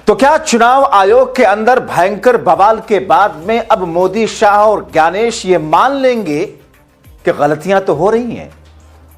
तो क्या चुनाव आयोग के अंदर भयंकर बवाल के बाद में अब मोदी, शाह और ज्ञानेश ये मान लेंगे कि गलतियां तो हो रही हैं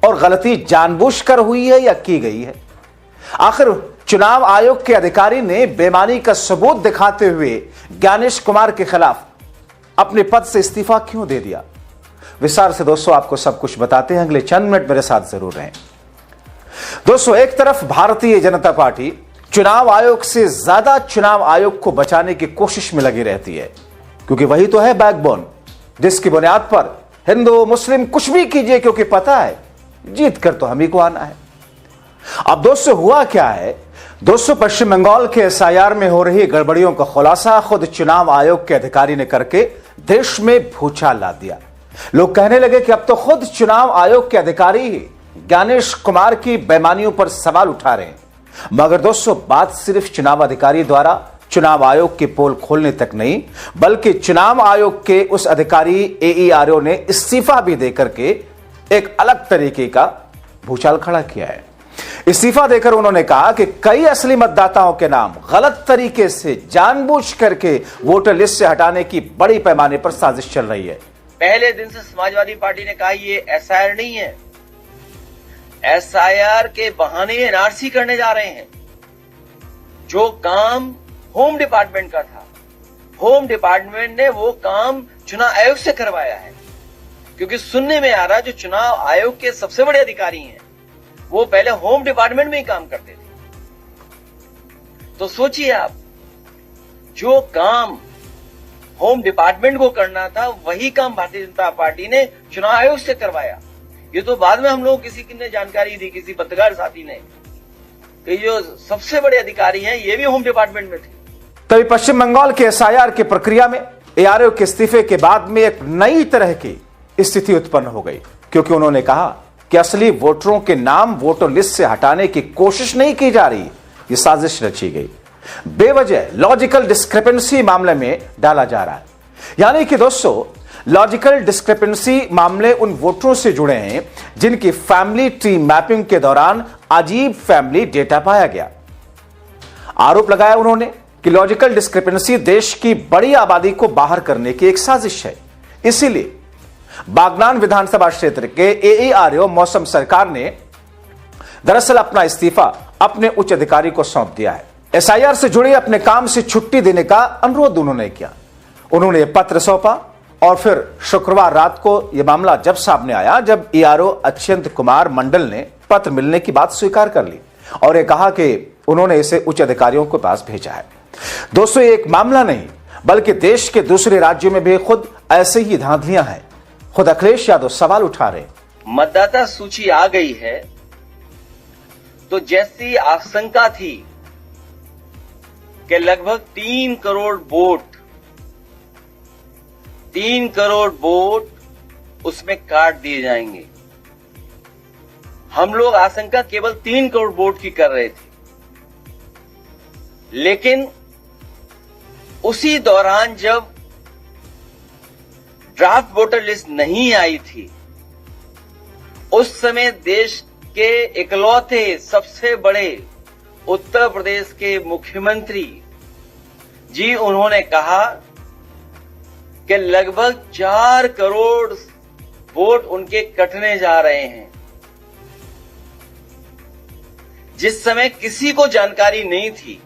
और गलती जानबूझकर हुई है या की गई है? आखिर चुनाव आयोग के अधिकारी ने बेईमानी का सबूत दिखाते हुए ज्ञानेश कुमार के खिलाफ अपने पद से इस्तीफा क्यों दे दिया? विस्तार से दोस्तों आपको सब कुछ बताते हैं, अगले चंद मिनट मेरे साथ जरूर रहें। दोस्तों, एक तरफ भारतीय जनता पार्टी चुनाव आयोग से ज्यादा चुनाव आयोग को बचाने की कोशिश में लगी रहती है, क्योंकि वही तो है बैकबोन जिसकी बुनियाद पर हिंदू मुस्लिम कुछ भी कीजिए, क्योंकि पता है जीत कर तो हम ही को आना है। अब दोस्तों हुआ क्या है? दोस्तों, पश्चिम बंगाल के एसआईआर में हो रही गड़बड़ियों का खुलासा खुद चुनाव आयोग के अधिकारी ने करके देश में भूचाल ला दिया। लोग कहने लगे कि अब तो खुद चुनाव आयोग के अधिकारी ही ज्ञानेश कुमार की बेईमानियों पर सवाल उठा रहे हैं। मगर दोस्तों, बात सिर्फ चुनाव अधिकारी द्वारा चुनाव आयोग के पोल खोलने तक नहीं, बल्कि चुनाव आयोग के उस अधिकारी एईआरओ ने इस्तीफा भी देकर के एक अलग तरीके का भूचाल खड़ा किया है। इस्तीफा देकर उन्होंने कहा कि कई असली मतदाताओं के नाम गलत तरीके से जानबूझ करके वोटर लिस्ट से हटाने की बड़ी पैमाने पर साजिश चल रही है। पहले दिन से समाजवादी पार्टी ने कहा ये एसआईआर नहीं है, एसआईआर के बहाने एनआरसी करने जा रहे हैं। जो काम होम डिपार्टमेंट का था, होम डिपार्टमेंट ने वो काम चुनाव आयोग से करवाया है, क्योंकि सुनने में आ रहा है जो चुनाव आयोग के सबसे बड़े अधिकारी हैं वो पहले होम डिपार्टमेंट में ही काम करते थे। तो सोचिए आप, जो काम होम डिपार्टमेंट को करना था वही काम भारतीय जनता पार्टी ने चुनाव आयोग से करवाया। ये तो बाद में हम लोग किसी ने जानकारी दी, किसी पत्रकार साथी ने, कि जो सबसे बड़े अधिकारी हैं ये भी होम डिपार्टमेंट में थे। तभी पश्चिम बंगाल के एसआईआर की प्रक्रिया में एआरओ के इस्तीफे के बाद में एक नई तरह की स्थिति उत्पन्न हो गई, क्योंकि उन्होंने कहा कि असली वोटरों के नाम वोटर लिस्ट से हटाने की कोशिश नहीं की जा रही, ये साजिश रची गई। बेवजह लॉजिकल डिस्क्रिपेंसी मामले में डाला जा रहा है। यानी कि दोस्तों, लॉजिकल डिस्क्रिपेंसी मामले उन वोटरों से जुड़े हैं जिनकी फैमिली ट्री मैपिंग के दौरान अजीब फैमिली डेटा पाया गया। आरोप लगाया उन्होंने कि लॉजिकल डिस्क्रिपेंसी देश की बड़ी आबादी को बाहर करने की एक साजिश है। इसीलिए बागनान विधानसभा क्षेत्र के एईआरओ मौसम सरकार ने दरअसल अपना इस्तीफा अपने उच्च अधिकारी को सौंप दिया है। एसआईआर से जुड़े अपने काम से छुट्टी देने का अनुरोध उन्होंने किया। उन्होंने पत्र सौंपा और फिर शुक्रवार रात को यह मामला जब सामने आया, जब एआरओ अच्युत कुमार मंडल ने पत्र मिलने की बात स्वीकार कर ली और यह कहा कि उन्होंने इसे उच्च अधिकारियों के पास भेजा है। दोस्तों, ये एक मामला नहीं बल्कि देश के दूसरे राज्यों में भी खुद ऐसे ही धांधलियां हैं। खुद अखिलेश यादव सवाल उठा रहे। मतदाता सूची आ गई है तो जैसी आशंका थी कि लगभग 3 करोड़ वोट उसमें काट दिए जाएंगे। हम लोग आशंका केवल 3 करोड़ वोट की कर रहे थे, लेकिन उसी दौरान जब ड्राफ्ट वोटर लिस्ट नहीं आई थी, उस समय देश के इकलौते सबसे बड़े उत्तर प्रदेश के मुख्यमंत्री जी उन्होंने कहा कि लगभग 4 करोड़ वोट उनके कटने जा रहे हैं। जिस समय किसी को जानकारी नहीं थी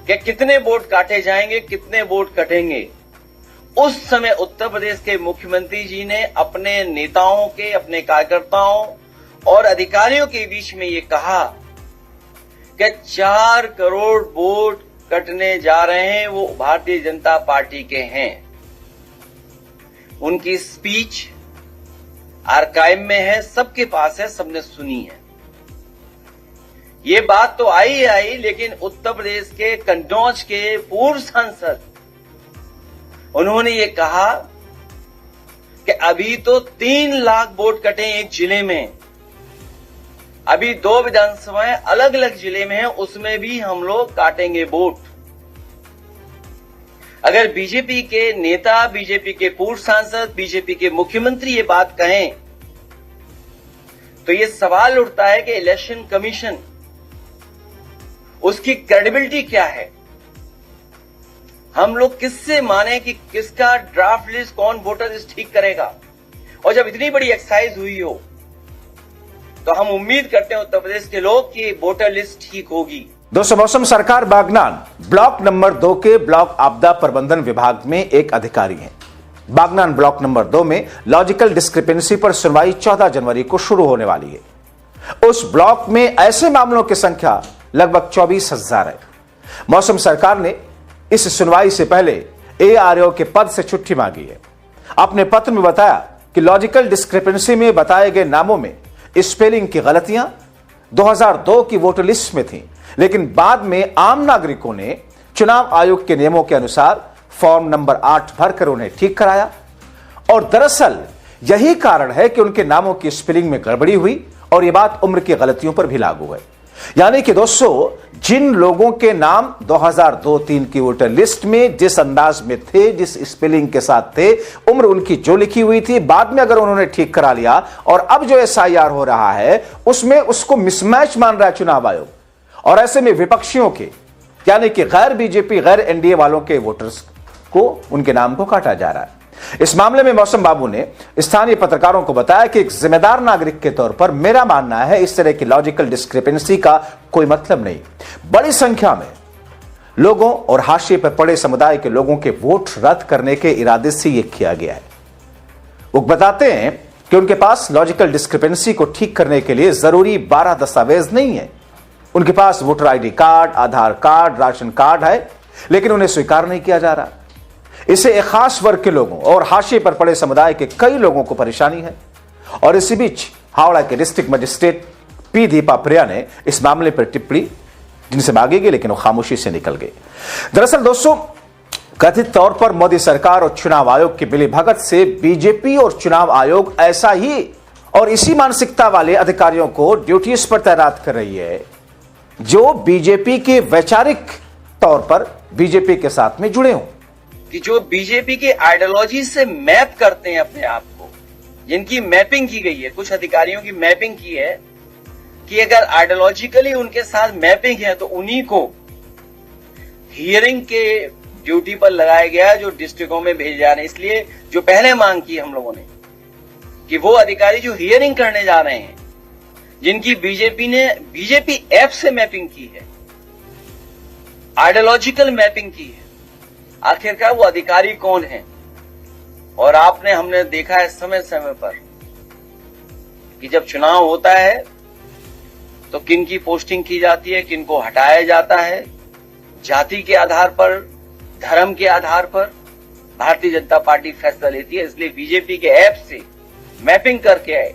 कि कितने वोट काटे जाएंगे, कितने वोट कटेंगे, उस समय उत्तर प्रदेश के मुख्यमंत्री जी ने अपने नेताओं के, अपने कार्यकर्ताओं और अधिकारियों के बीच में ये कहा कि 4 करोड़ वोट कटने जा रहे हैं, वो भारतीय जनता पार्टी के हैं। उनकी स्पीच आर्काइव में है, सबके पास है, सबने सुनी है। ये बात तो आई, लेकिन उत्तर प्रदेश के कन्नौज के पूर्व सांसद उन्होंने ये कहा कि अभी तो 3 लाख वोट कटे एक जिले में, अभी 2 विधानसभाएं अलग अलग जिले में हैं, उसमें भी हम लोग काटेंगे वोट। अगर बीजेपी के नेता, बीजेपी के पूर्व सांसद, बीजेपी के मुख्यमंत्री ये बात कहें तो ये सवाल उठता है कि इलेक्शन कमीशन उसकी क्रेडिबिलिटी क्या है? हम लोग किससे माने कि किसका ड्राफ्ट लिस्ट, कौन वोटर लिस्ट ठीक करेगा? और जब इतनी बड़ी एक्सरसाइज हुई हो तो हम उम्मीद करते हैं उत्तर प्रदेश के लोग कि वोटर लिस्ट ठीक होगी। दोस्तों, मौसम सरकार बागनान ब्लॉक नंबर 2 के ब्लॉक आपदा प्रबंधन विभाग में एक अधिकारी हैं। बागनान ब्लॉक नंबर 2 में लॉजिकल डिस्क्रिपेंसी पर सुनवाई 14 जनवरी को शुरू होने वाली है। उस ब्लॉक में ऐसे मामलों की संख्या लगभग 24,000 है। मौसम सरकार ने इस सुनवाई से पहले ARO के पद से छुट्टी मांगी है। अपने पत्र में बताया कि लॉजिकल डिस्क्रिपेंसी में बताए गए नामों में स्पेलिंग की गलतियां 2002 की वोटर लिस्ट में थीं, लेकिन बाद में आम नागरिकों ने चुनाव आयोग के नियमों के अनुसार फॉर्म नंबर 8 भरकर उन्हें ठीक कराया। और दरअसल यही कारण है कि उनके नामों की स्पेलिंग में गड़बड़ी हुई और यह बात उम्र की गलतियों पर भी लागू है। यानी कि दोस्तों, जिन लोगों के नाम 2002-3 की वोटर लिस्ट में जिस अंदाज में थे, जिस स्पेलिंग के साथ थे, उम्र उनकी जो लिखी हुई थी, बाद में अगर उन्होंने ठीक करा लिया और अब जो SIR हो रहा है उसमें उसको मिसमैच मान रहा है चुनाव आयोग। और ऐसे में विपक्षियों के, यानी कि गैर BJP, गैर NDA वालों के वोटर्स को, उनके नाम को काटा जा रहा है। इस मामले में मौसम बाबू ने स्थानीय पत्रकारों को बताया कि एक जिम्मेदार नागरिक के तौर पर मेरा मानना है इस तरह की लॉजिकल डिस्क्रिपेंसी का कोई मतलब नहीं। बड़ी संख्या में लोगों और हाशिए पर पड़े समुदाय के लोगों के वोट रद्द करने के इरादे से यह किया गया है। वो बताते हैं कि उनके पास लॉजिकल डिस्क्रिपेंसी को ठीक करने के लिए जरूरी 12 दस्तावेज नहीं है। उनके पास वोटर ID कार्ड, आधार कार्ड, राशन कार्ड है, लेकिन उन्हें स्वीकार नहीं किया जा रहा। इससे एक खास वर्ग के लोगों और हाशिए पर पड़े समुदाय के कई लोगों को परेशानी है। और इसी बीच हावड़ा के डिस्ट्रिक्ट मजिस्ट्रेट P दीपा प्रिया ने इस मामले पर टिप्पणी जिनसे मांगी गई, लेकिन वो खामोशी से निकल गए। दरअसल दोस्तों, कथित तौर पर मोदी सरकार और चुनाव आयोग की मिलीभगत से BJP और चुनाव आयोग ऐसा ही और इसी मानसिकता वाले अधिकारियों को ड्यूटीज पर तैनात कर रही है जो BJP के वैचारिक तौर पर BJP के साथ में जुड़े हों, कि जो BJP के आइडियोलॉजी से मैप करते हैं अपने आप को, जिनकी मैपिंग की गई है, कुछ अधिकारियों की मैपिंग की है कि अगर आइडियोलॉजिकली उनके साथ मैपिंग है तो उन्हीं को हियरिंग के ड्यूटी पर लगाया गया, जो डिस्ट्रिक्टों में भेजे जा रहे हैं। इसलिए जो पहले मांग की हम लोगों ने कि वो अधिकारी जो हियरिंग करने जा रहे हैं, जिनकी BJP ऐप से मैपिंग की है, आइडियोलॉजिकल मैपिंग की है, आखिरकार वो अधिकारी कौन है? और हमने देखा है समय समय पर कि जब चुनाव होता है तो किन की पोस्टिंग की जाती है, किन को हटाया जाता है, जाति के आधार पर, धर्म के आधार पर भारतीय जनता पार्टी फैसला लेती है। इसलिए BJP के ऐप से मैपिंग करके आए,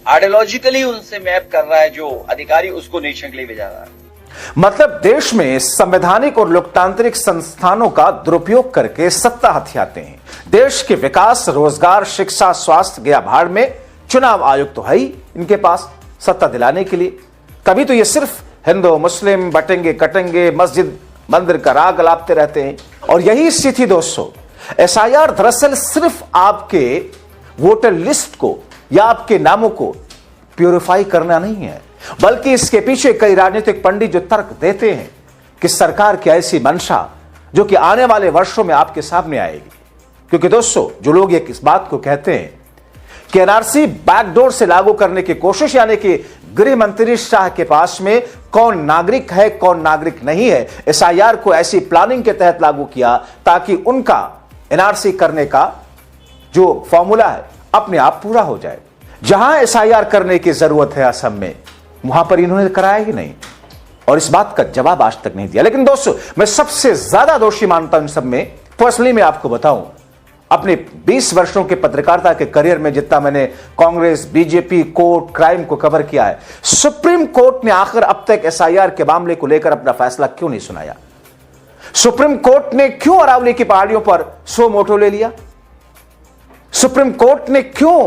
आइडियोलॉजिकली उनसे मैप कर रहा है जो अधिकारी, उसको निरीक्षण के लिए भेजा रहा है। मतलब देश में संवैधानिक और लोकतांत्रिक संस्थानों का दुरुपयोग करके सत्ता हथियाते हैं। देश के विकास, रोजगार, शिक्षा, स्वास्थ्य गया भाड़ में। चुनाव आयोग तो है ही इनके पास सत्ता दिलाने के लिए। कभी तो ये सिर्फ हिंदू मुस्लिम बटेंगे कटेंगे, मस्जिद मंदिर का राग अलापते रहते हैं। और यही स्थिति दोस्तों, SIR दरअसल सिर्फ आपके वोटर लिस्ट को या आपके नामों को प्यूरिफाई करना नहीं है, बल्कि इसके पीछे कई राजनीतिक पंडित जो तर्क देते हैं कि सरकार की ऐसी मंशा जो कि आने वाले वर्षों में आपके सामने आएगी। क्योंकि दोस्तों, जो लोग इस बात को कहते हैं कि NRC बैकडोर से लागू करने की कोशिश, यानी कि गृह मंत्री शाह के पास में कौन नागरिक है कौन नागरिक नहीं है, SIR को ऐसी प्लानिंग के तहत लागू किया ताकि उनका NRC करने का जो फॉर्मूला है अपने आप पूरा हो जाए। जहां SIR करने की जरूरत है असम में, वहां पर इन्होंने कराया ही नहीं और इस बात का जवाब आज तक नहीं दिया। लेकिन दोस्तों, मैं सबसे ज्यादा दोषी मानता हूं इन सब में। पर्सनली मैं आपको बताऊं, अपने 20 वर्षों के पत्रकारिता के करियर में जितना मैंने कांग्रेस, BJP, कोर्ट, क्राइम को कवर किया है, सुप्रीम कोर्ट ने आखिर अब तक SIR के मामले को लेकर अपना फैसला क्यों नहीं सुनाया? सुप्रीम कोर्ट ने क्यों अरावली की पहाड़ियों पर सो मोटो ले लिया? सुप्रीम कोर्ट ने क्यों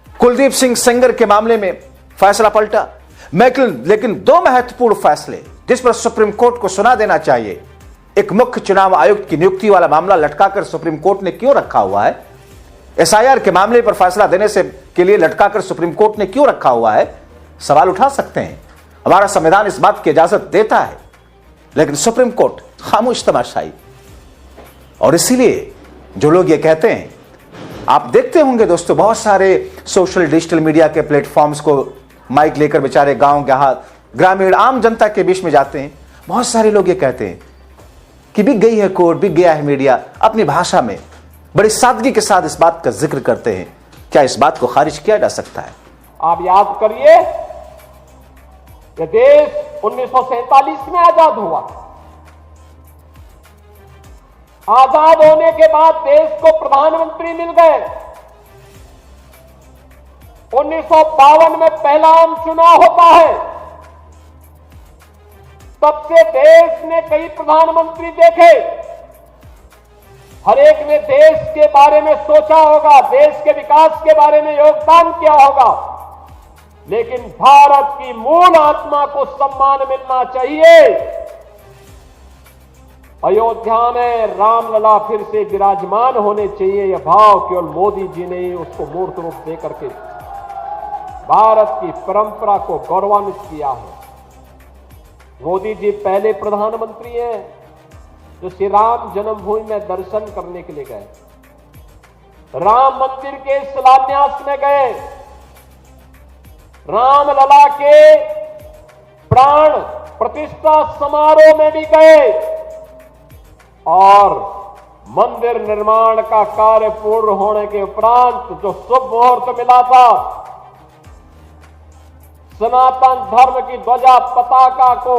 कुलदीप सिंह सेंगर के मामले में फैसला पलटा? लेकिन दो महत्वपूर्ण फैसले जिस पर सुप्रीम कोर्ट को सुना देना चाहिए। एक मुख्य चुनाव आयुक्त की नियुक्ति वाला मामला लटकाकर सुप्रीम कोर्ट ने क्यों रखा हुआ है? SIR के मामले पर फैसला देने से के लिए लटकाकर सुप्रीम कोर्ट ने क्यों रखा हुआ है? सवाल उठा सकते हैं। हमारा संविधान इस बात की इजाजत देता है, लेकिन सुप्रीम कोर्ट खामोश तमाशाई। और इसीलिए जो लोग ये कहते हैं, आप देखते होंगे दोस्तों, बहुत सारे सोशल डिजिटल मीडिया के प्लेटफॉर्म्स को माइक लेकर बेचारे गांव ग्रामीण आम जनता के बीच में जाते हैं। बहुत सारे लोग ये कहते हैं कि बिक गई है कोर्ट, बिक गया है मीडिया, अपनी भाषा में बड़ी सादगी के साथ इस बात का जिक्र करते हैं। क्या इस बात को खारिज किया जा सकता है? आप याद करिए, यह देश 1947 में आजाद हुआ। आजाद होने के बाद देश को प्रधानमंत्री मिल गए। 1952 में पहला आम चुनाव होता है। तब से देश ने कई प्रधानमंत्री देखे। हर एक ने देश के बारे में सोचा होगा, देश के विकास के बारे में योगदान किया होगा, लेकिन भारत की मूल आत्मा को सम्मान मिलना चाहिए। अयोध्या में रामलला फिर से विराजमान होने चाहिए, यह भाव केवल मोदी जी ने उसको मूर्त रूप दे करके भारत की परंपरा को गौरवान्वित किया है। मोदी जी पहले प्रधानमंत्री हैं जो श्री राम जन्मभूमि में दर्शन करने के लिए गए, राम मंदिर के शिलान्यास में गए, रामलला के प्राण प्रतिष्ठा समारोह में भी गए और मंदिर निर्माण का कार्य पूर्ण होने के उपरांत जो शुभ मुहूर्त मिला था, सनातन धर्म की ध्वजा पताका को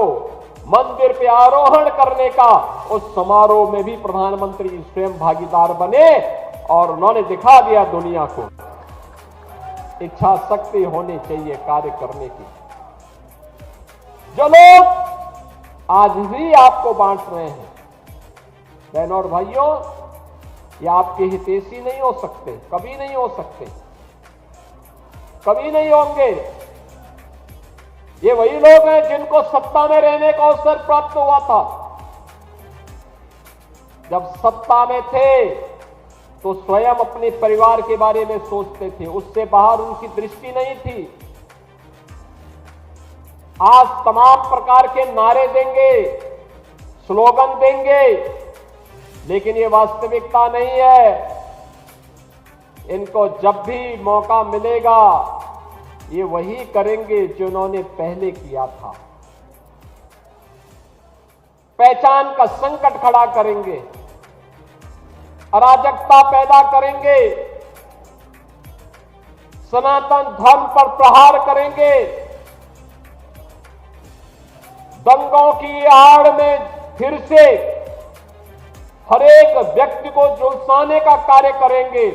मंदिर पे आरोहण करने का, उस समारोह में भी प्रधानमंत्री स्वयं भागीदार बने और उन्होंने दिखा दिया दुनिया को इच्छा शक्ति होनी चाहिए कार्य करने की। जो लोग आज भी आपको बांट रहे हैं, बहनों और भाइयों, ये आपके हितैषी नहीं हो सकते, कभी नहीं हो सकते, कभी नहीं होंगे। ये वही लोग हैं जिनको सत्ता में रहने का अवसर प्राप्त हुआ था। जब सत्ता में थे तो स्वयं अपने परिवार के बारे में सोचते थे, उससे बाहर उनकी दृष्टि नहीं थी। आज तमाम प्रकार के नारे देंगे, स्लोगन देंगे, लेकिन ये वास्तविकता नहीं है। इनको जब भी मौका मिलेगा ये वही करेंगे जो उन्होंने पहले किया था। पहचान का संकट खड़ा करेंगे, अराजकता पैदा करेंगे, सनातन धर्म पर प्रहार करेंगे, दंगों की आड़ में फिर से हर एक व्यक्ति को झुलसाने का कार्य करेंगे।